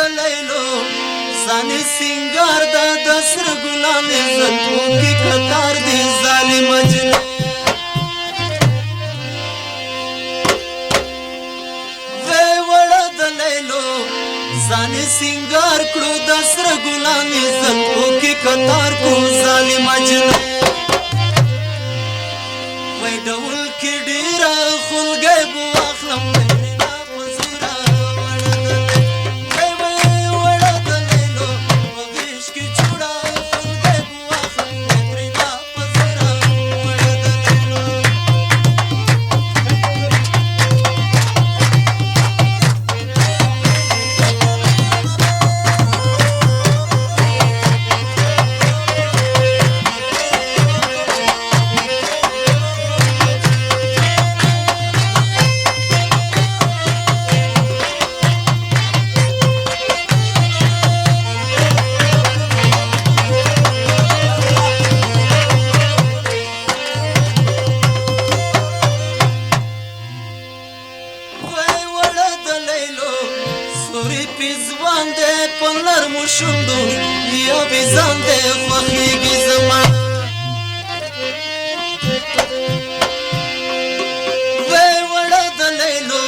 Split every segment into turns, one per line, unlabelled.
لیلو ځانې سینګار دا د سره ګلان زلفو کې کتار دی ظالم جنې وې وړه د لیلو ځانې سینګار کړو د سره ګلان زلفو کې کتار کو ظالم جنې وې ډول کې ډېره خلګۍ بو اخلم پیزوان دې په نرمو شونډو یا بیزان دې خوښېږي زما وې وړه د لیلو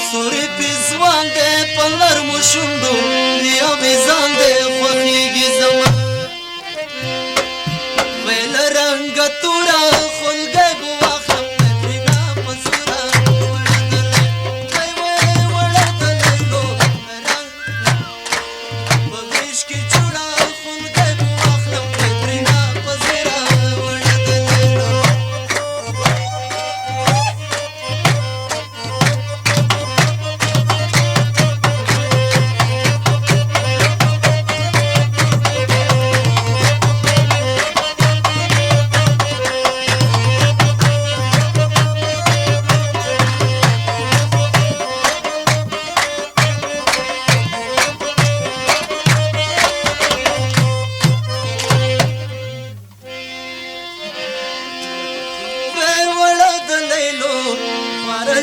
سورې پیزوان دې په نرمو شونډو یا بیزان دې خوښېږي زما وې له رنګه توره خلګۍ به واخلم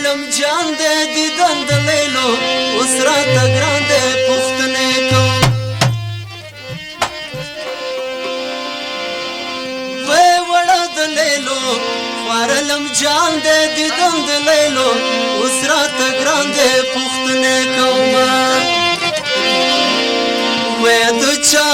لم جان دې دیدن د لیلو اوس راته ګران دې پوښتنې کوم وې وړه د لیلو لم جان دې دیدن د لیلو اوس راته ګران دې پوښتنې کوم وې د چا